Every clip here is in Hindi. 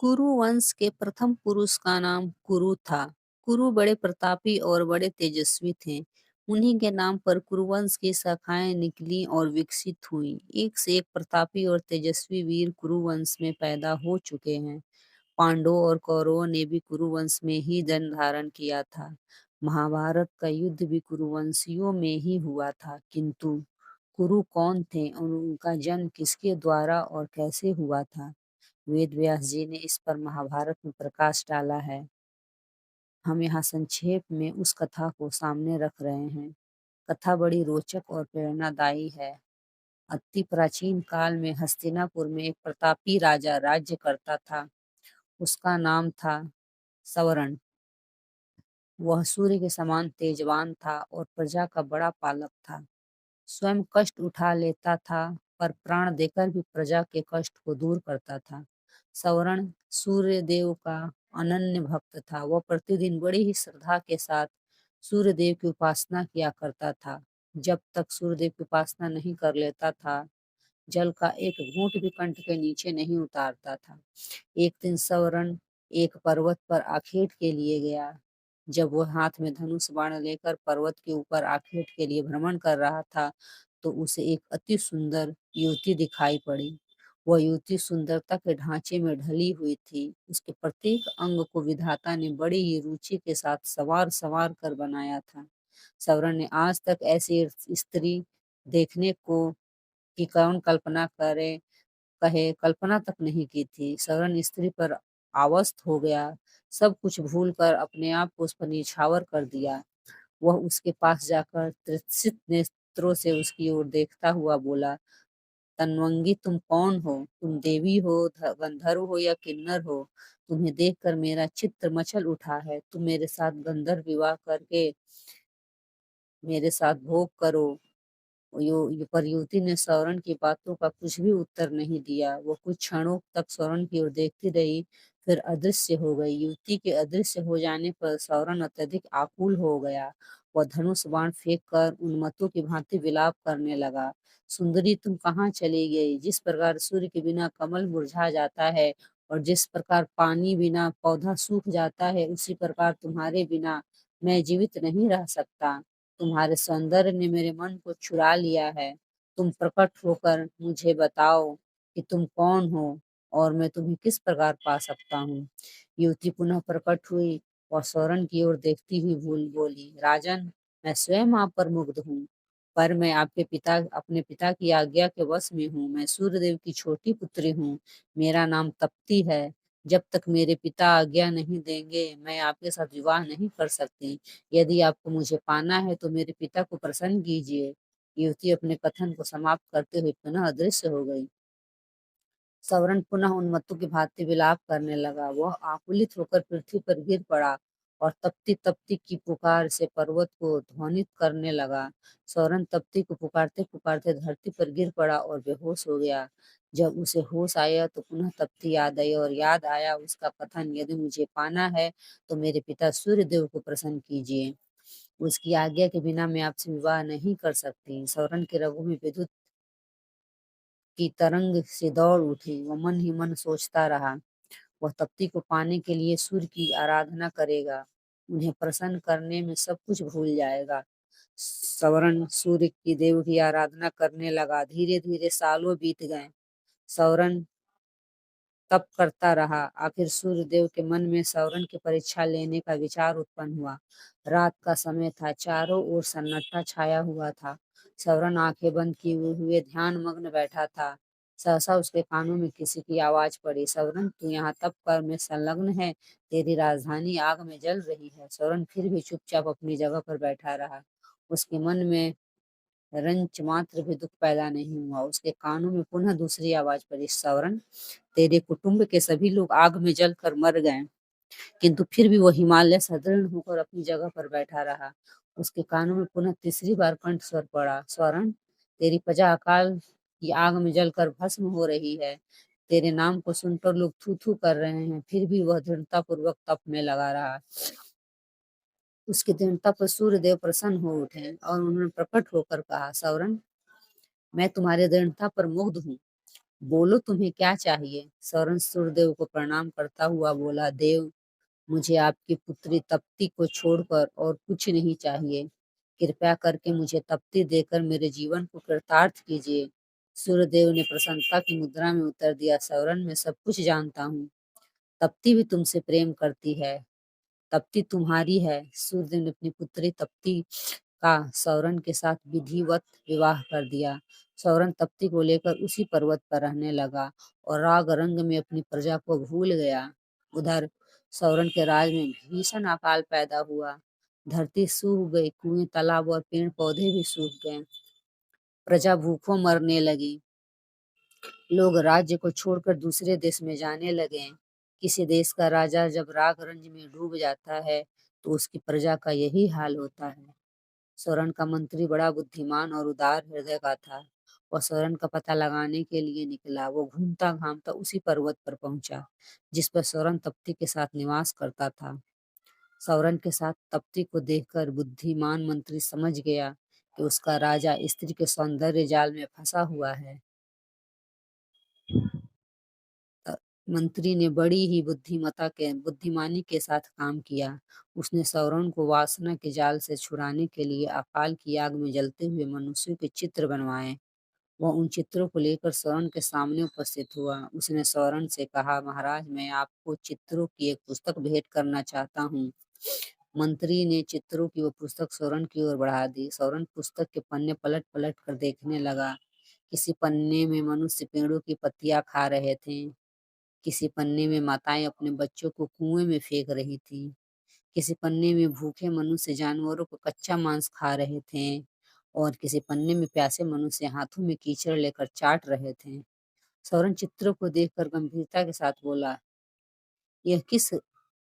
कुरु वंश के प्रथम पुरुष का नाम कुरु था। कुरु बड़े प्रतापी और बड़े तेजस्वी थे। उन्हीं के नाम पर कुरुवंश की शाखाएं निकली और विकसित हुई। एक से एक प्रतापी और तेजस्वी वीर कुरुवंश में पैदा हो चुके हैं। पांडवों और कौरवों ने भी कुरुवंश में ही जन्म धारण किया था। महाभारत का युद्ध भी कुरुवंशियों में ही हुआ था। किंतु कुरु कौन थे और उनका जन्म किसके द्वारा और कैसे हुआ था, वेद व्यास जी ने इस पर महाभारत में प्रकाश डाला है। हम यहाँ संक्षेप में उस कथा को सामने रख रहे हैं। कथा बड़ी रोचक और प्रेरणादायी है। अति प्राचीन काल में हस्तिनापुर में एक प्रतापी राजा राज्य करता था। उसका नाम था सवर्ण। वह सूर्य के समान तेजवान था और प्रजा का बड़ा पालक था। स्वयं कष्ट उठा लेता था, पर प्राण देकर भी प्रजा के कष्ट को दूर करता था। सवर्ण सूर्य देव का अनन्य भक्त था। वह प्रतिदिन बड़ी ही श्रद्धा के साथ सूर्य देव की उपासना किया करता था। जब तक सूर्य देव की उपासना नहीं कर लेता था, जल का एक घूंट भी कंठ के नीचे नहीं उतारता था। एक दिन सवर्ण एक पर्वत पर आखेट के लिए गया। जब वह हाथ में धनुष बाण लेकर पर्वत के ऊपर आखेट के लिए भ्रमण कर रहा था, तो उसे एक अति सुंदर युवती दिखाई पड़ी। वह युवती सुंदरता के ढांचे में ढली हुई थी। उसके प्रत्येक अंग को विधाता ने बड़ी ही रुचि के साथ सवार सवार कर बनाया था। सवर्ण ने आज तक ऐसी स्त्री देखने को की कौन कल्पना करे कहे कल्पना तक नहीं की थी। सवर्ण स्त्री पर आवस्थ हो गया। सब कुछ भूलकर अपने आप को उस पर निछावर कर दिया। वह उसके पास जाकर तृषित नेत्रों से उसकी ओर देखता हुआ बोला, तन्वंगी तुम कौन हो? तुम देवी हो, गंधर्व हो या किन्नर हो? तुम्हें देखकर मेरा चित्त मचल उठा है। तुम मेरे साथ गंधर्व विवाह करके मेरे साथ भोग करो। पर युवती ने सवर्ण की बातों का कुछ भी उत्तर नहीं दिया। वो कुछ क्षणों तक सवर्ण की ओर देखती रही, फिर अदृश्य हो गई। युवती के अदृश्य हो जाने पर सवर्ण अत्यधिक आकुल हो गया। वह धनुष बाण फेंक कर उन्मत्तों की भांति विलाप करने लगा। सुंदरी तुम कहाँ चली गई? जिस प्रकार सूर्य के बिना कमल मुरझा जाता है और जिस प्रकार पानी बिना पौधा सूख जाता है, उसी प्रकार तुम्हारे बिना मैं जीवित नहीं रह सकता। तुम्हारे सौंदर्य ने मेरे मन को चुरा लिया है। तुम प्रकट होकर मुझे बताओ कि तुम कौन हो और मैं तुम्हें किस प्रकार पा सकता हूँ। युवती पुनः प्रकट हुई और सौरण की ओर देखती हुई भूल बोली, राजन, मैं स्वयं आप पर मुग्ध हूँ, पर मैं अपने पिता की आज्ञा के वश में हूँ। मैं सूर्यदेव की छोटी पुत्री हूँ। मेरा नाम तप्ती है। जब तक मेरे पिता आज्ञा नहीं देंगे, मैं आपके साथ विवाह नहीं कर सकती। यदि आपको मुझे पाना है तो मेरे पिता को प्रसन्न कीजिए। युवती अपने कथन को समाप्त करते हुए पुनः अदृश्य हो गई। सवर्ण पुनः उन्मत्तों की भांति विलाप करने लगा। वह आकुलित होकर पृथ्वी पर गिर पड़ा और तप्ती तप्ती की पुकार से पर्वत को ध्वनित करने लगा। सवर्ण तप्ती को पुकारते पुकारते धरती पर गिर पड़ा और बेहोश हो गया। जब उसे होश आया तो पुनः तप्ती याद आई और याद आया उसका कथन, यदि मुझे पाना है तो मेरे पिता सूर्य देव को प्रसन्न कीजिए। उसकी आज्ञा के बिना मैं आपसे विवाह नहीं कर सकती। सवर्ण के रगों में विद्युत की तरंग से दौड़ उठी। वह मन ही मन सोचता रहा, वह तप्ती को पाने के लिए सूर्य की आराधना करेगा। उन्हें प्रसन्न करने में सब कुछ भूल जाएगा। सवर्ण सूर्य की देव की आराधना करने लगा। धीरे धीरे सालों बीत गए। सवर्ण तप करता रहा। आखिर सूर्य देव के मन में सवर्ण की परीक्षा लेने का विचार उत्पन्न हुआ। रात का समय था। चारों ओर सन्नाटा छाया हुआ था। सवर्ण आंखें बंद किए हुए ध्यान मग्न बैठा था। सहसा उसके कानों में किसी की आवाज पड़ी, सवर्ण तू यहाँ तप कर में संलग्न है? तेरी राजधानी आग में जल रही है। सवर्ण फिर भी चुपचाप अपनी जगह पर बैठा रहा। उसके मन में रंच मात्र भी दुख पैदा नहीं हुआ। उसके कानों में पुनः दूसरी आवाज पड़ी, सवर्ण तेरे कुटुंब के सभी लोग आग में जलकर मर गए। किंतु फिर भी वह हिमालय सदृढ़ होकर अपनी जगह पर बैठा रहा। उसके कानों में पुनः तीसरी बार कंठ स्वर पड़ा, स्वर्ण तेरी प्रजा अकाल की आग में जलकर भस्म हो रही है। तेरे नाम को सुनकर लोग थू थू कर रहे हैं। फिर भी वह दृढ़ता पूर्वक तप में लगा रहा। उसकी दृढ़ता पर सूर्य देव प्रसन्न हो उठे और उन्होंने प्रकट होकर कहा, सवर्ण मैं तुम्हारी दृढ़ता पर मुग्ध हूँ। बोलो तुम्हें क्या चाहिए? सौरन सूर्यदेव को प्रणाम करता हुआ बोला, देव, मुझे आपकी पुत्री तप्ती को छोड़कर और कुछ नहीं चाहिए। कृपया करके मुझे तप्ती देकर मेरे जीवन को कृतार्थ कीजिए। सूर्यदेव ने प्रसन्नता की मुद्रा में उत्तर दिया, सौरन, मैं सब कुछ जानता हूँ। तप्ती भी तुमसे प्रेम करती है। तप्ती तुम्हारी है। सूर्यदेव ने अपनी पुत्री तप्ती का सौरन के साथ विधिवत विवाह कर दिया। सौरन तप्ती को लेकर उसी पर्वत पर रहने लगा और राग रंग में अपनी प्रजा को भूल गया। उधर सौरन के राज में भीषण अकाल पैदा हुआ। धरती सूख गई, कुएं, तालाब और पेड़ पौधे भी सूख गए। प्रजा भूखों मरने लगी। लोग राज्य को छोड़कर दूसरे देश में जाने लगे। किसी देश का राजा जब राग रंज में डूब जाता है तो उसकी प्रजा का यही हाल होता है। सौरन का मंत्री बड़ा बुद्धिमान और उदार हृदय का था। वह सौरन का पता लगाने के लिए निकला। वो घूमता घामता उसी पर्वत पर पहुंचा जिस पर सौरन तप्ती के साथ निवास करता था। सौरन के साथ तप्ती को देखकर बुद्धिमान मंत्री समझ गया कि उसका राजा स्त्री के सौंदर्य जाल में फंसा हुआ है। अ, मंत्री ने बड़ी ही बुद्धिमानी के साथ काम किया। उसने सौरन को वासना के जाल से छुड़ाने के लिए अकाल की आग में जलते हुए मनुष्यों के चित्र बनवाए। वह उन चित्रों को लेकर सौरन के सामने उपस्थित हुआ। उसने सौरन से कहा, महाराज, मैं आपको चित्रों की एक पुस्तक भेंट करना चाहता हूँ। मंत्री ने चित्रों की वो पुस्तक सौरन की ओर बढ़ा दी। सौरन पुस्तक के पन्ने पलट पलट कर देखने लगा। किसी पन्ने में मनुष्य पेड़ों की पत्तियां खा रहे थे। किसी पन्ने में माताएं अपने बच्चों को कुएं में फेंक रही थी। किसी पन्ने में भूखे मनुष्य जानवरों को कच्चा मांस खा रहे थे और किसी पन्ने में प्यासे मनुष्य हाथों में कीचड़ लेकर चाट रहे थे। सौरन चित्रों को देखकर गंभीरता के साथ बोला, यह किस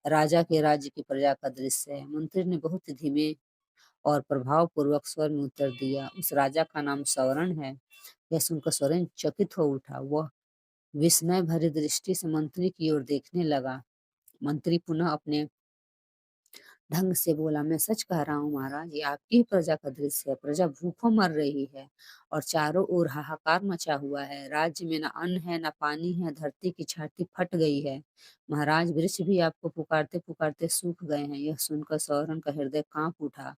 राजा के राज्य की प्रजा का दृश्य है? मंत्री ने बहुत धीमे और प्रभावपूर्वक स्वर में उत्तर दिया, उस राजा का नाम सौरन है। यह सुनकर सौरन चकित हो उठा। वह विस्मय भरी दृष्टि से मंत्री की ओर देखने लगा। मंत्री पुनः अपने ढंग से बोला, मैं सच कह रहा हूँ महाराज, ये आपकी ही प्रजा का दृश्य है। प्रजा भूखों मर रही है और चारों ओर हाहाकार मचा हुआ है। राज्य में न अन्न है न पानी है। धरती की छाती फट गई है। महाराज, वृक्ष भी आपको पुकारते पुकारते सूख गए हैं। यह सुनकर सौरन का हृदय कांप उठा।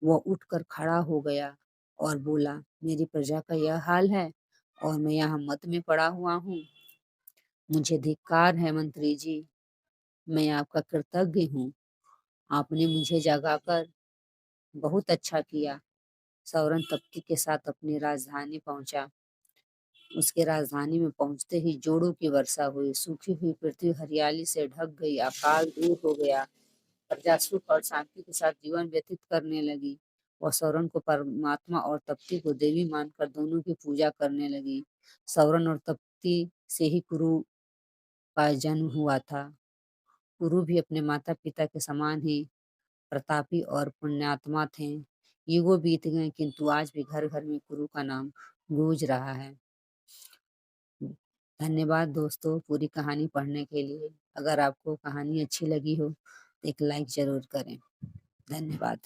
वह उठकर खड़ा हो गया और बोला, मेरी प्रजा का यह हाल है और मैं यहाँ मत में पड़ा हुआ हूँ। मुझे धिक्कार है मंत्री जी। मैं आपका कृतज्ञ हूँ। आपने मुझे जगाकर बहुत अच्छा किया। सौरन तप्ती के साथ अपनी राजधानी पहुंचा। उसके राजधानी में पहुंचते ही जोड़ों की वर्षा हुई। सूखी हुई पृथ्वी हरियाली से ढक गई। अकाल दूर हो गया। प्रजा सुख और शांति के साथ जीवन व्यतीत करने लगी। वह सौरन को परमात्मा और तप्ती को देवी मानकर दोनों की पूजा करने लगी। सौरन और तप्ती से ही कुरु का जन्म हुआ था। कुरु भी अपने माता पिता के समान ही प्रतापी और पुण्यात्मा थे। युगों बीत गए किंतु आज भी घर घर में गुरु का नाम गूंज रहा है। धन्यवाद दोस्तों पूरी कहानी पढ़ने के लिए। अगर आपको कहानी अच्छी लगी हो तो एक लाइक जरूर करें। धन्यवाद।